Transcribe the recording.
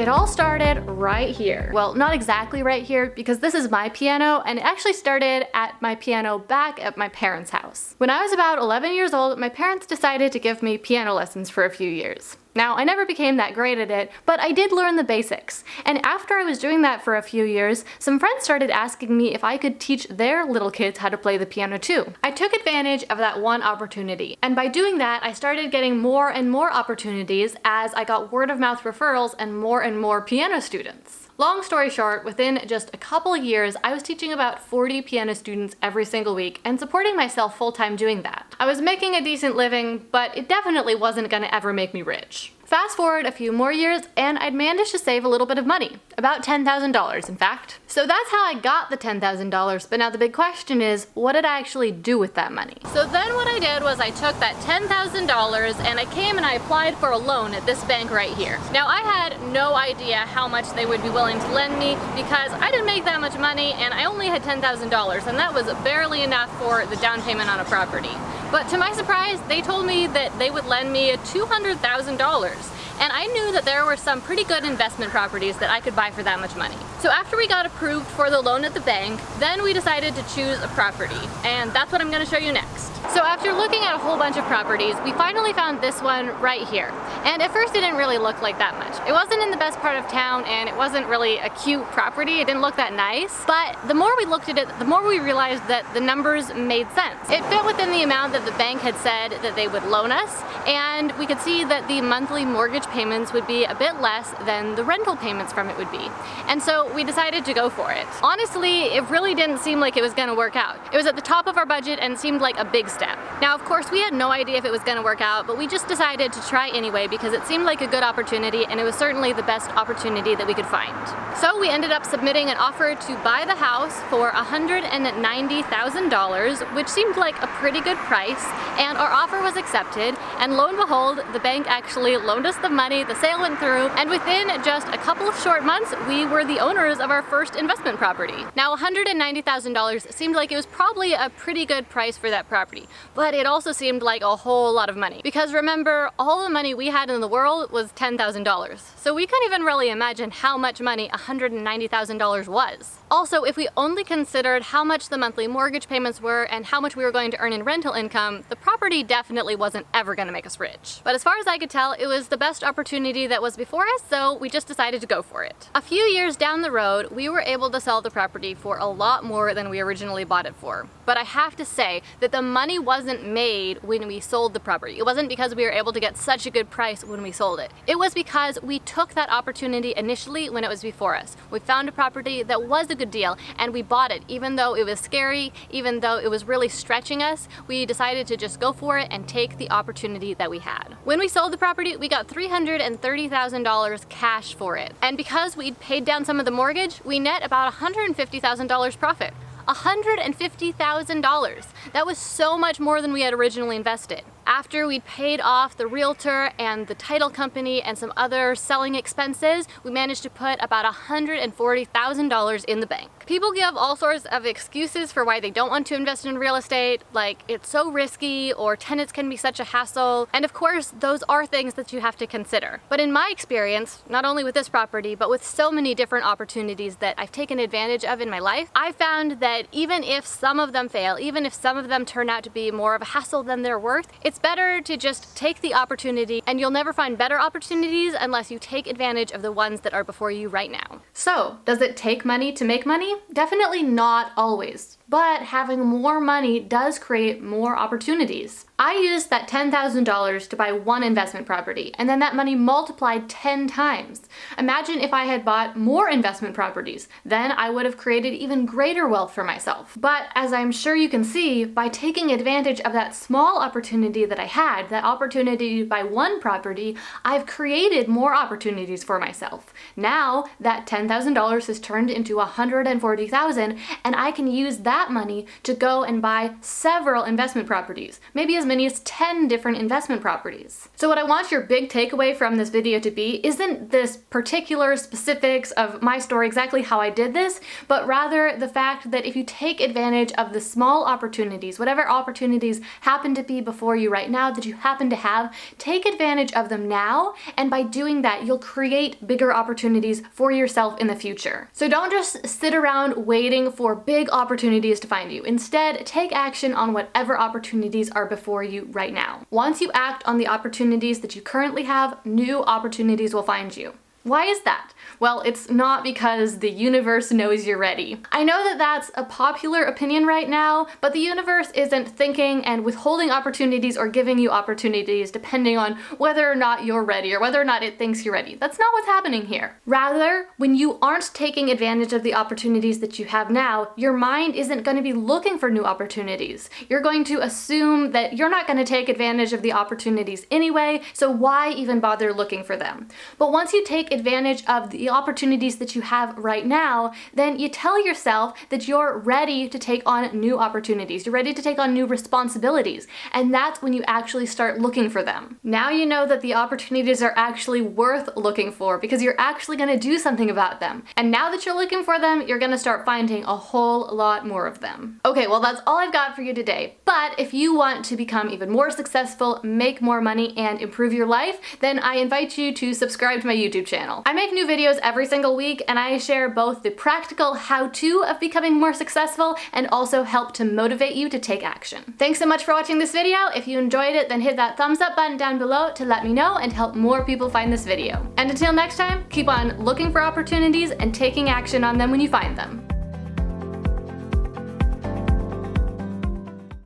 It all started right here. Well, not exactly right here, because this is my piano, and it actually started at my piano back at my parents' house. When I was about 11 years old, my parents decided to give me piano lessons for a few years. Now, I never became that great at it, but I did learn the basics. And after I was doing that for a few years, some friends started asking me if I could teach their little kids how to play the piano too. I took advantage of that one opportunity, and by doing that, I started getting more and more opportunities as I got word-of-mouth referrals and more piano students. Long story short, within just a couple years, I was teaching about 40 piano students every single week and supporting myself full-time doing that. I was making a decent living, but it definitely wasn't gonna ever make me rich. Fast forward a few more years, and I'd managed to save a little bit of money. About $10,000, in fact. So that's how I got the $10,000, but now the big question is, what did I actually do with that money? So then what I did was I took that $10,000 and I came and I applied for a loan at this bank right here. Now I had no idea how much they would be willing to lend me because I didn't make that much money and I only had $10,000, and that was barely enough for the down payment on a property. But to my surprise, they told me that they would lend me $200,000. And I knew that there were some pretty good investment properties that I could buy for that much money. So after we got approved for the loan at the bank, then we decided to choose a property. And that's what I'm gonna show you next. So after looking at a whole bunch of properties, we finally found this one right here. And at first it didn't really look like that much. It wasn't in the best part of town and it wasn't really a cute property. It didn't look that nice. But the more we looked at it, the more we realized that the numbers made sense. It fit within the amount that the bank had said that they would loan us, and we could see that the monthly mortgage payments would be a bit less than the rental payments from it would be. And so we decided to go for it. Honestly, it really didn't seem like it was gonna work out. It was at the top of our budget and seemed like a big step. Now, of course, we had no idea if it was gonna work out, but we just decided to try anyway because it seemed like a good opportunity and it was certainly the best opportunity that we could find. So we ended up submitting an offer to buy the house for $190,000, which seemed like a pretty good price, and our offer was accepted, and lo and behold, the bank actually loaned us the money, the sale went through, and within just a couple of short months, we were the owners of our first investment property. Now, $190,000 seemed like it was probably a pretty good price for that property, but it also seemed like a whole lot of money. Because remember, all the money we had in the world was $10,000. So we couldn't even really imagine how much money $190,000 was. Also, if we only considered how much the monthly mortgage payments were and how much we were going to earn in rental income, the property definitely wasn't ever gonna make us rich. But as far as I could tell, it was the best opportunity that was before us, so we just decided to go for it. A few years down the road, we were able to sell the property for a lot more than we originally bought it for. But I have to say that the money wasn't made when we sold the property. It wasn't because we were able to get such a good price when we sold it. It was because we took that opportunity initially when it was before us. We found a property that was a good deal and we bought it. Even though it was scary, even though it was really stretching us, we decided to just go for it and take the opportunity that we had. When we sold the property, we got $330,000 cash for it. And because we'd paid down some of the mortgage, we net about $150,000 profit. $150,000. That was so much more than we had originally invested. After we'd paid off the realtor and the title company and some other selling expenses, we managed to put about $140,000 in the bank. People give all sorts of excuses for why they don't want to invest in real estate, like it's so risky or tenants can be such a hassle. And of course, those are things that you have to consider. But in my experience, not only with this property, but with so many different opportunities that I've taken advantage of in my life, I found that even if some of them fail, even if some of them turn out to be more of a hassle than they're worth, it's better to just take the opportunity, and you'll never find better opportunities unless you take advantage of the ones that are before you right now. So, does it take money to make money? Definitely not always. But having more money does create more opportunities. I used that $10,000 to buy one investment property, and then that money multiplied 10 times. Imagine if I had bought more investment properties, then I would have created even greater wealth for myself. But as I'm sure you can see, by taking advantage of that small opportunity that I had, that opportunity to buy one property, I've created more opportunities for myself. Now that $10,000 has turned into $140,000, and I can use that that money to go and buy several investment properties, maybe as many as 10 different investment properties. So what I want your big takeaway from this video to be isn't this particular specifics of my story, exactly how I did this, but rather the fact that if you take advantage of the small opportunities, whatever opportunities happen to be before you right now that you happen to have, take advantage of them now, and by doing that, you'll create bigger opportunities for yourself in the future. So don't just sit around waiting for big opportunities to find you. Instead, take action on whatever opportunities are before you right now. Once you act on the opportunities that you currently have, new opportunities will find you. Why is that? Well, it's not because the universe knows you're ready. I know that that's a popular opinion right now, but the universe isn't thinking and withholding opportunities or giving you opportunities depending on whether or not you're ready or whether or not it thinks you're ready. That's not what's happening here. Rather, when you aren't taking advantage of the opportunities that you have now, your mind isn't going to be looking for new opportunities. You're going to assume that you're not going to take advantage of the opportunities anyway, so why even bother looking for them? But once you take advantage of the opportunities that you have right now, then you tell yourself that you're ready to take on new opportunities. You're ready to take on new responsibilities. And that's when you actually start looking for them. Now you know that the opportunities are actually worth looking for because you're actually going to do something about them. And now that you're looking for them, you're going to start finding a whole lot more of them. Okay, well, that's all I've got for you today. But if you want to become even more successful, make more money, and improve your life, then I invite you to subscribe to my YouTube channel. I make new videos every single week, and I share both the practical how-to of becoming more successful and also help to motivate you to take action. Thanks so much for watching this video. If you enjoyed it, then hit that thumbs up button down below to let me know and help more people find this video. And until next time, keep on looking for opportunities and taking action on them when you find them.